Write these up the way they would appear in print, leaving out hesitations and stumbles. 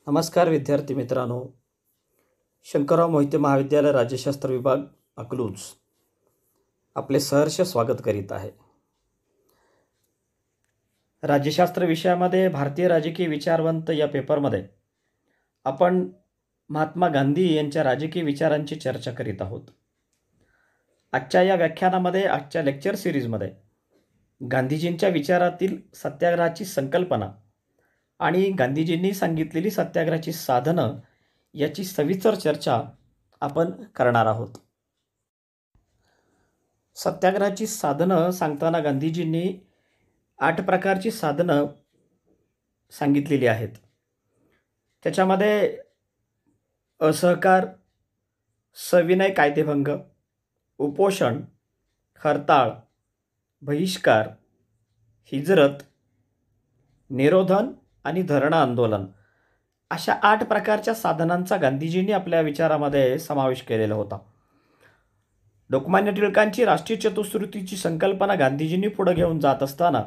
नमस्कार विद्यार्थी मित्रांनो. शंकरराव मोहिते महाविद्यालय राज्यशास्त्र विभाग अकलूज आपले सहर्ष स्वागत करीत आहे. राज्यशास्त्र विषयामध्ये भारतीय राजकीय विचारवंत या पेपरमध्ये आपण महात्मा गांधी यांच्या राजकीय विचारांची चर्चा करीत आहोत. आजच्या या व्याख्यानामध्ये, आजच्या लेक्चर सिरीजमध्ये गांधीजींच्या विचारातील सत्याग्रहाची संकल्पना आणि गांधीजींनी सांगितलेली सत्याग्रहाची साधनं याची सविस्तर चर्चा आपण करणार आहोत. सत्याग्रहाची साधनं सांगताना गांधीजींनी 8 प्रकारची साधनं सांगितलेली आहेत. त्याच्यामध्ये असहकार, सविनय कायदेभंग, उपोषण, हरताळ, बहिष्कार, हिजरत, निरोधन आणि धरणं आंदोलन अशा 8 प्रकारच्या साधनांचा गांधीजींनी आपल्या विचारामध्ये समावेश केलेला होता. लोकमान्य टिळकांची राष्ट्रीय चतुःश्रुतीची संकल्पना गांधीजींनी पुढे घेऊन जात असताना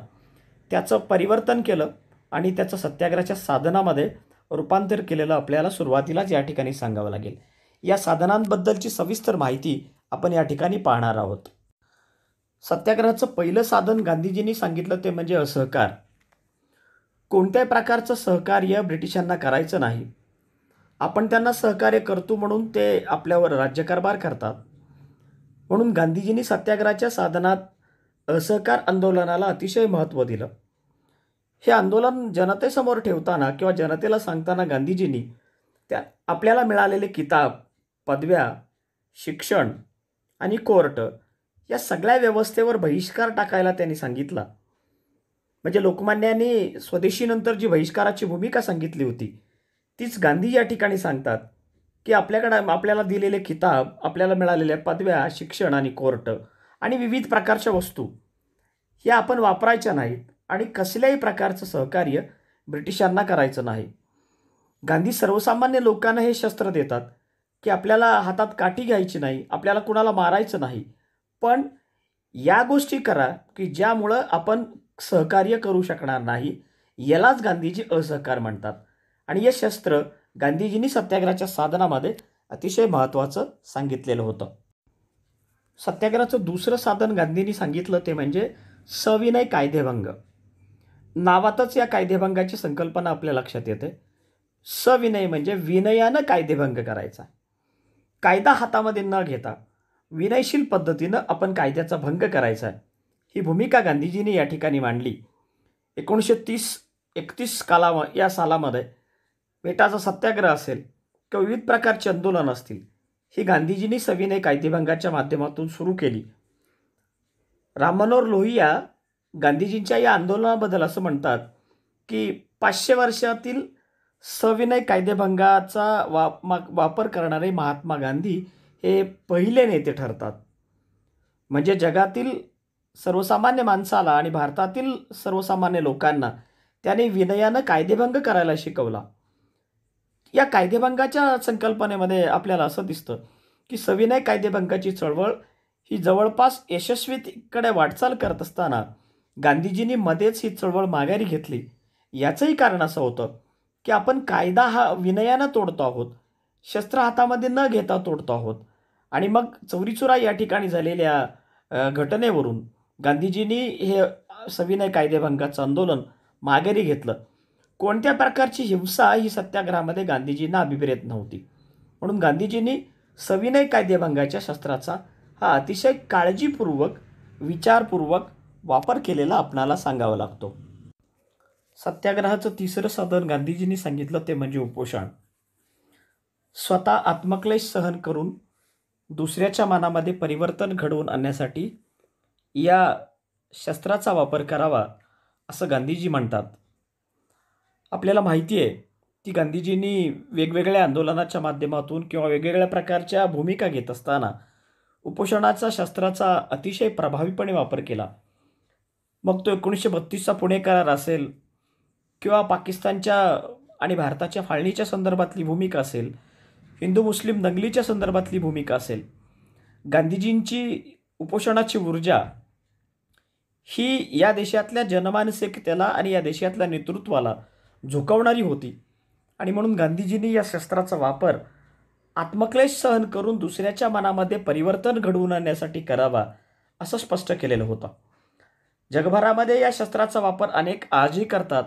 त्याचं परिवर्तन केलं आणि त्याचं सत्याग्रहाच्या साधनामध्ये रूपांतर केलेलं आपल्याला सुरुवातीलाच या ठिकाणी सांगावं लागेल. या साधनांबद्दलची सविस्तर माहिती आपण या ठिकाणी पाहणार आहोत. सत्याग्रहाचं पहिलं साधन गांधीजींनी सांगितलं ते म्हणजे असहकार. कोणत्याही प्रकारचं सहकार्य ब्रिटिशांना करायचं नाही. आपण त्यांना सहकार्य करतो म्हणून ते आपल्यावर राज्यकारभार करतात. म्हणून गांधीजींनी सत्याग्रहाच्या साधनात असहकार आंदोलनाला अतिशय महत्त्व दिलं. हे आंदोलन जनतेसमोर ठेवताना किंवा जनतेला सांगताना गांधीजींनी आपल्याला मिळालेले किताब, पदव्या, शिक्षण आणि कोर्ट या सगळ्या व्यवस्थेवर बहिष्कार टाकायला त्यांनी सांगितला. म्हणजे लोकमान्यांनी स्वदेशीनंतर जी बहिष्काराची भूमिका सांगितली होती तीच गांधी या ठिकाणी सांगतात की आपल्याला दिलेले किताब, आपल्याला मिळालेल्या पदव्या, शिक्षण आणि कोर्ट आणि विविध प्रकारच्या वस्तू या आपण वापरायच्या नाहीत आणि कसल्याही प्रकारचं सहकार्य ब्रिटिशांना करायचं नाही. गांधी सर्वसामान्य लोकांना हे शस्त्र देतात की आपल्याला हातात काठी घ्यायची नाही, आपल्याला कुणाला मारायचं नाही, पण या गोष्टी करा की ज्यामुळं आपण सहकार्य करू शकणार नाही. यालाच गांधीजी असहकार म्हणतात. आणि हे शस्त्र गांधीजींनी सत्याग्रहाच्या साधनामध्ये अतिशय महत्त्वाचं सांगितलेलं होतं. सत्याग्रहाचं दुसरं साधन गांधींनी सांगितलं ते म्हणजे सविनय कायदेभंग. नावातच या कायदेभंगाची संकल्पना आपल्या लक्षात येते. सविनय म्हणजे विनयानं कायदेभंग करायचा. कायदा हातामध्ये न घेता विनयशील पद्धतीनं आपण कायद्याचा भंग करायचा आहे, ही भूमिका गांधीजींनी या ठिकाणी मांडली. 1930-31 या सालामध्ये बेटाचा सत्याग्रह असेल किंवा विविध प्रकारचे आंदोलन असतील, ही गांधीजींनी सविनय कायदेभंगाच्या माध्यमातून सुरू केली. राममनोहर लोहिया गांधीजींच्या या आंदोलनाबद्दल असं म्हणतात की 500 वर्षातील सविनय कायदेभंगाचा वापर करणारे महात्मा गांधी हे पहिले नेते ठरतात. म्हणजे जगातील सर्वसामान्य माणसाला आणि भारतातील सर्वसामान्य लोकांना त्याने विनयानं कायदेभंग करायला शिकवला. या कायदेभंगाच्या संकल्पनेमध्ये आपल्याला असं दिसतं की सविनय कायदेभंगाची चळवळ ही जवळपास यशस्वीकडे वाटचाल करत असताना गांधीजींनी मध्येच ही चळवळ माघारी घेतली. याचंही कारण असं होतं की आपण कायदा हा विनयानं तोडतो आहोत, शस्त्र हातामध्ये न घेता तोडतो आहोत. आणि मग चौरीचुरा या ठिकाणी झालेल्या घटनेवरून गांधीजींनी हे सविनय कायदेभंगाचं आंदोलन माघारी घेतलं. कोणत्या प्रकारची हिंसा ही सत्याग्रहामध्ये गांधीजींना अभिप्रेत नव्हती. म्हणून गांधीजींनी सविनय कायदेभंगाच्या शस्त्राचा हा अतिशय काळजीपूर्वक, विचारपूर्वक वापर केलेला आपणाला सांगावा लागतो. सत्याग्रहाचं तिसरं साधन गांधीजींनी सांगितलं ते म्हणजे उपोषण. स्वतः आत्मक्लेश सहन करून दुसऱ्याच्या मनामध्ये परिवर्तन घडवून आणण्यासाठी या शस्त्राचा वापर करावा असं गांधीजी म्हणतात. आपल्याला माहिती आहे की गांधीजींनी वेगवेगळ्या आंदोलनाच्या माध्यमातून किंवा वेगवेगळ्या प्रकारच्या भूमिका घेत असताना उपोषणाचा शस्त्राचा अतिशय प्रभावीपणे वापर केला. मग तो 1932चा पुणे करार असेल किंवा पाकिस्तानच्या आणि भारताच्या फाळणीच्या संदर्भातली भूमिका असेल, हिंदू मुस्लिम दंगलीच्या संदर्भातली भूमिका असेल, गांधीजींची उपोषणाची ऊर्जा ही या देशातल्या जनमानसिकतेला आणि या देशातल्या नेतृत्वाला झुकवणारी होती. आणि म्हणून गांधीजींनी या शस्त्राचा वापर आत्मक्लेश सहन करून दुसऱ्याच्या मनामध्ये परिवर्तन घडवून आणण्यासाठी करावा असं स्पष्ट केलेलं होतं. जगभरामध्ये या शस्त्राचा वापर अनेक आजही करतात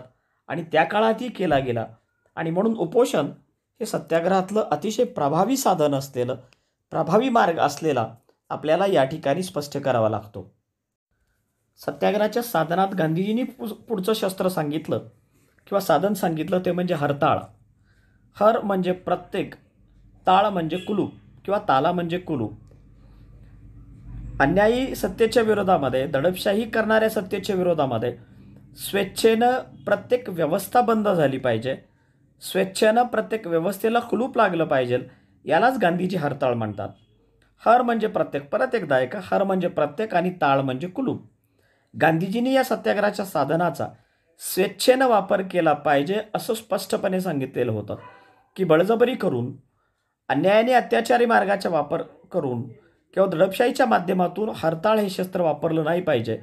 आणि त्या काळातही केला गेला आणि म्हणून उपोषण हे सत्याग्रहातलं अतिशय प्रभावी साधन असलेलं, प्रभावी मार्ग असलेला आपल्याला या ठिकाणी स्पष्ट करावा लागतो. सत्याग्रहाच्या साधनात गांधीजींनी पुढचं शस्त्र सांगितलं किंवा साधन सांगितलं ते म्हणजे हरताळ. हर म्हणजे प्रत्येक, ताळ म्हणजे कुलूप किंवा ताला म्हणजे कुलूप. अन्यायी सत्तेच्या विरोधामध्ये, दडपशाही करणाऱ्या सत्तेच्या विरोधामध्ये स्वेच्छेनं प्रत्येक व्यवस्था बंद झाली पाहिजे, स्वेच्छेनं प्रत्येक व्यवस्थेला कुलूप लागलं पाहिजे. यालाच गांधीजी हरताळ म्हणतात. हर म्हणजे प्रत्येक, परत एकदा ऐका, हर म्हणजे प्रत्येक आणि ताळ म्हणजे कुलूप. गांधीजींनी या सत्याग्रहाच्या साधनाचा स्वेच्छेनं वापर केला पाहिजे असं स्पष्टपणे सांगितलेलं होतं की बळजबरी करून, अन्यायाने अत्याचारी मार्गाचा वापर करून किंवा दडपशाहीच्या माध्यमातून हरताळ हे शस्त्र वापरलं नाही पाहिजे.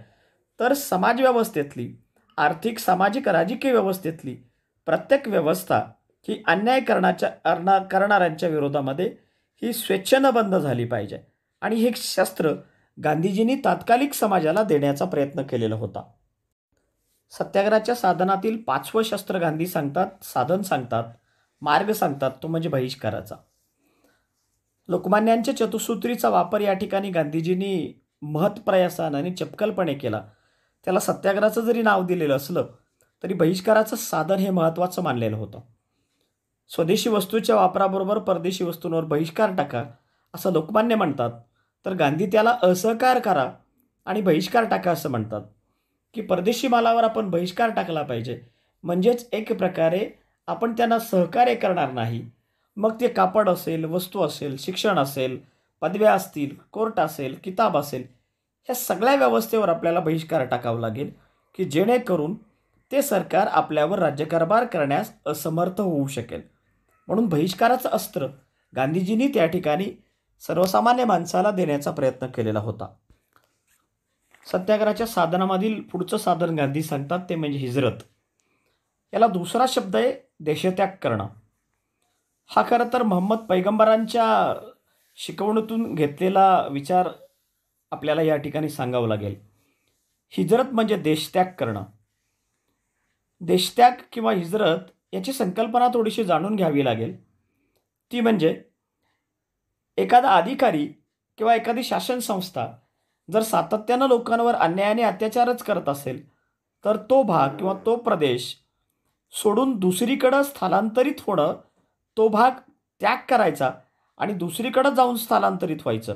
तर समाजव्यवस्थेतली, आर्थिक, सामाजिक, राजकीय व्यवस्थेतली प्रत्येक व्यवस्था ही अन्याय करणाऱ्यांच्या विरोधामध्ये ही स्वेच्छेनं बंद झाली पाहिजे आणि हे शस्त्र गांधीजींनी तात्कालिक समाजाला देण्याचा प्रयत्न केलेला होता. सत्याग्रहाच्या साधनातील 5वं शस्त्र गांधी सांगतात, साधन सांगतात, मार्ग सांगतात, तो म्हणजे बहिष्काराचा. लोकमान्यांच्या चतुसूत्रीचा वापर या ठिकाणी गांधीजींनी महत्प्रयासानं आणि चपकलपणे केला. त्याला सत्याग्रहाचं जरी नाव दिलेलं असलं तरी बहिष्काराचं साधन हे महत्त्वाचं मानलेलं होतं. स्वदेशी वस्तूच्या वापराबरोबर परदेशी वस्तूंवर बहिष्कार टाका असं लोकमान्य म्हणतात, तर गांधी त्याला असहकार करा आणि बहिष्कार टाका असं म्हणतात की परदेशी मालावर आपण बहिष्कार टाकला पाहिजे. म्हणजेच एक प्रकारे आपण त्यांना सहकार्य करणार नाही. मग ते कापड असेल, वस्तू असेल, शिक्षण असेल, पदव्या असतील, कोर्ट असेल, किताब असेल, ह्या सगळ्या व्यवस्थेवर आपल्याला बहिष्कार टाकावा लागेल की जेणेकरून ते सरकार आपल्यावर राज्यकारभार करण्यास असमर्थ होऊ शकेल. म्हणून बहिष्काराचं अस्त्र गांधीजींनी त्या ठिकाणी सर्वसामान्य माणसाला देण्याचा प्रयत्न केलेला होता. सत्याग्रहाच्या साधनामधील पुढचं साधन गांधी सांगतात ते म्हणजे हिजरत. याला दुसरा शब्द आहे देशत्याग करणं. हा खरं तर मोहम्मद पैगंबरांच्या शिकवणीतून घेतलेला विचार आपल्याला या ठिकाणी सांगावं लागेल. हिजरत म्हणजे देशत्याग करणं. देशत्याग किंवा हिजरत याची संकल्पना थोडीशी जाणून घ्यावी लागेल. ती म्हणजे एखादा अधिकारी किंवा एखादी शासन संस्था जर सातत्यानं लोकांवर अन्यायाने अत्याचारच करत असेल तर तो भाग किंवा तो प्रदेश सोडून दुसरीकडं स्थलांतरित होणं, तो भाग त्याग करायचा आणि दुसरीकडं जाऊन स्थलांतरित व्हायचं.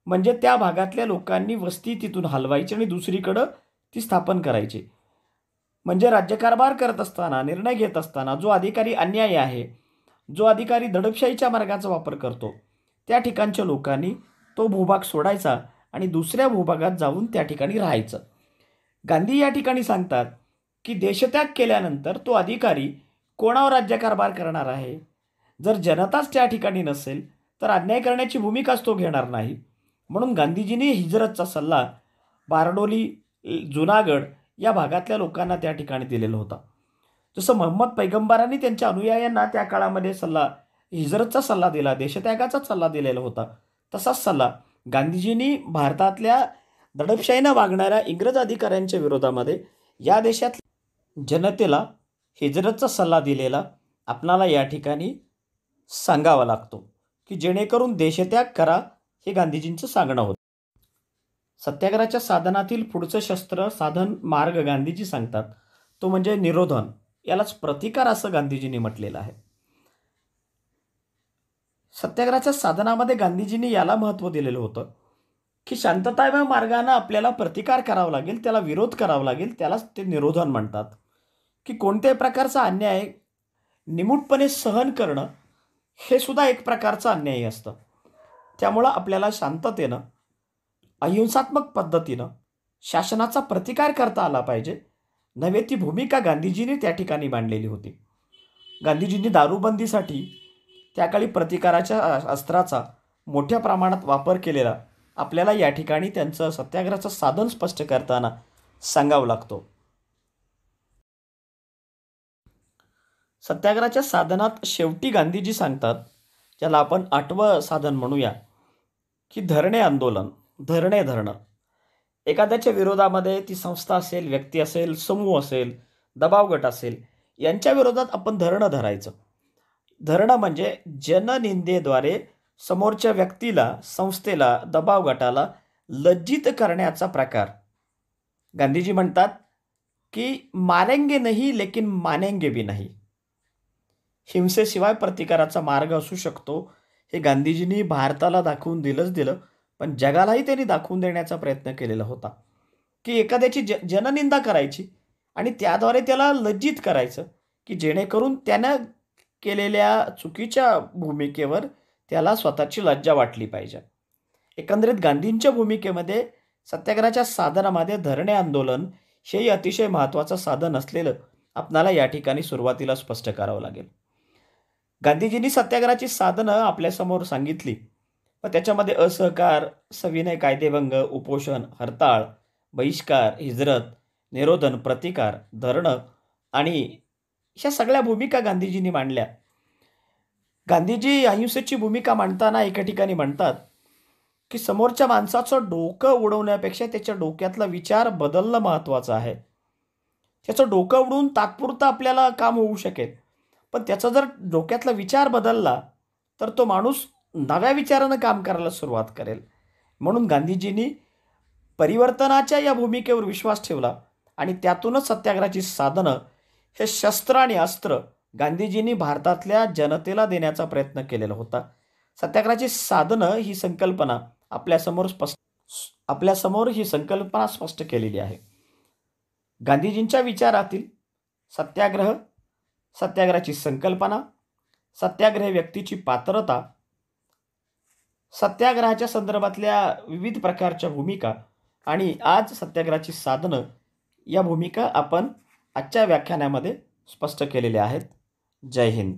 म्हणजे त्या भागातल्या लोकांनी वस्ती तिथून हलवायची आणि दुसरीकडं ती स्थापन करायची. म्हणजे राज्यकारभार करत असताना, निर्णय घेत असताना जो अधिकारी अन्यायी आहे, जो अधिकारी दडपशाहीच्या मार्गाचा वापर करतो, त्या ठिकाणच्या लोकांनी तो भूभाग सोडायचा आणि दुसऱ्या भूभागात जाऊन त्या ठिकाणी राहायचं. गांधी या ठिकाणी सांगतात की देशत्याग केल्यानंतर तो अधिकारी कोणावर राज्यकारभार करणार आहे? जर जनताच त्या ठिकाणी नसेल तर अन्याय करण्याची भूमिकाच तो घेणार नाही. म्हणून गांधीजींनी हिजरतचा सल्ला बारडोली, जुनागड या भागातल्या लोकांना त्या ठिकाणी दिलेला होता. जसं मोहम्मद पैगंबरांनी त्यांच्या अनुयायांना त्या काळामध्ये हिजरतचा सल्ला दिला, देशत्यागाचा सल्ला दिलेला होता, तसाच सल्ला गांधीजींनी भारतातल्या दडपशाहीनं वागणाऱ्या इंग्रज अधिकाऱ्यांच्या विरोधामध्ये या देशात जनतेला हिजरतचा सल्ला दिलेला आपणाला या ठिकाणी सांगावा लागतो की जेणेकरून देशत्याग करा, हे गांधीजींचं सांगणं होतं. सत्याग्रहाच्या साधनातील पुढचं शस्त्र, साधन, मार्ग गांधीजी सांगतात तो म्हणजे निरोधन. यालाच प्रतिकार असं गांधीजींनी म्हटलेलं आहे. सत्याग्रहाच्या साधनामध्ये गांधीजींनी याला महत्त्व दिलेलं होतं की शांततामय मार्गाने आपल्याला प्रतिकार करावा लागेल, त्याला विरोध करावा लागेल, त्यालाच ते निरोधन म्हणतात. की कोणत्याही प्रकारचा अन्याय निमूटपणे सहन करणं हे सुद्धा एक प्रकारचं अन्याय असतं. त्यामुळं आपल्याला शांततेनं, अहिंसात्मक पद्धतीनं शासनाचा प्रतिकार करता आला पाहिजे, नव्हे ती भूमिका गांधीजींनी त्या ठिकाणी मांडलेली होती. गांधीजींनी दारूबंदीसाठी त्याकाळी प्रतिकाराच्या अस्त्राचा मोठ्या प्रमाणात वापर केलेला आपल्याला या ठिकाणी त्यांचं सत्याग्रहाचं साधन स्पष्ट करताना सांगावं लागतो. सत्याग्रहाच्या साधनात शेवटी गांधीजी सांगतात, ज्याला आपण 8वं साधन म्हणूया, की धरणे आंदोलन, धरणे धरणं. एखाद्याच्या विरोधामध्ये ती संस्था असेल, व्यक्ती असेल, समूह असेल, दबाव गट असेल, यांच्या विरोधात आपण धरणं धरायचं. धरणं म्हणजे जननिंदेद्वारे समोरच्या व्यक्तीला, संस्थेला, दबाव गटाला लज्जित करण्याचा प्रकार. गांधीजी म्हणतात, की मारेंगे नहीं लेकिन मानेंगे भी नहीं. हिंसेशिवाय प्रतिकाराचा मार्ग असू शकतो हे गांधीजींनी भारताला दाखवून दिलं, पण जगालाही त्यांनी दाखवून देण्याचा प्रयत्न केलेला होता, की एखाद्याची जननिंदा करायची आणि त्याद्वारे त्याला लज्जित करायचं, की जेणेकरून त्यानं केलेल्या चुकीच्या भूमिकेवर त्याला स्वतःची लज्जा वाटली पाहिजे. एकंदरीत गांधींच्या भूमिकेमध्ये सत्याग्रहाच्या साधनामध्ये धरणे आंदोलन हेही अतिशय महत्त्वाचं साधन असलेलं आपणाला या ठिकाणी सुरुवातीला स्पष्ट करावं लागेल. गांधीजींनी सत्याग्रहाची साधनं आपल्यासमोर सांगितली, पण त्याच्यामध्ये असहकार, सविनय कायदेभंग, उपोषण, हरताळ, बहिष्कार, हिजरत, निरोधन, प्रतिकार, धरणं आणि ह्या सगळ्या भूमिका गांधीजींनी मांडल्या. गांधीजी अहिंसेची भूमिका मांडताना एका ठिकाणी म्हणतात, की समोरच्या माणसाचं डोकं उडवण्यापेक्षा त्याच्या डोक्यातला विचार बदलणं महत्त्वाचं आहे. त्याचं डोकं उडवून तात्पुरतं आपल्याला काम होऊ शकेल, पण त्याचा जर डोक्यातला विचार बदलला तर तो माणूस नव्या विचारानं काम करायला सुरुवात करेल. म्हणून गांधीजींनी परिवर्तनाच्या या भूमिकेवर विश्वास ठेवला आणि त्यातूनच सत्याग्रहाची साधनं हे शस्त्र आणि अस्त्र गांधीजींनी भारतातल्या जनतेला देण्याचा प्रयत्न केलेला होता. सत्याग्रहाची साधनं ही संकल्पना आपल्यासमोर ही संकल्पना स्पष्ट केलेली आहे. गांधीजींच्या विचारातील सत्याग्रह, सत्याग्रहाची संकल्पना, सत्याग्रह व्यक्तीची पात्रता, सत्याग्रहाच्या संदर्भातल्या विविध प्रकारच्या भूमिका आणि आज सत्याग्रहाची साधनं या भूमिका आपण आजच्या व्याख्यानामध्ये स्पष्ट केलेल्या आहेत. जय हिंद.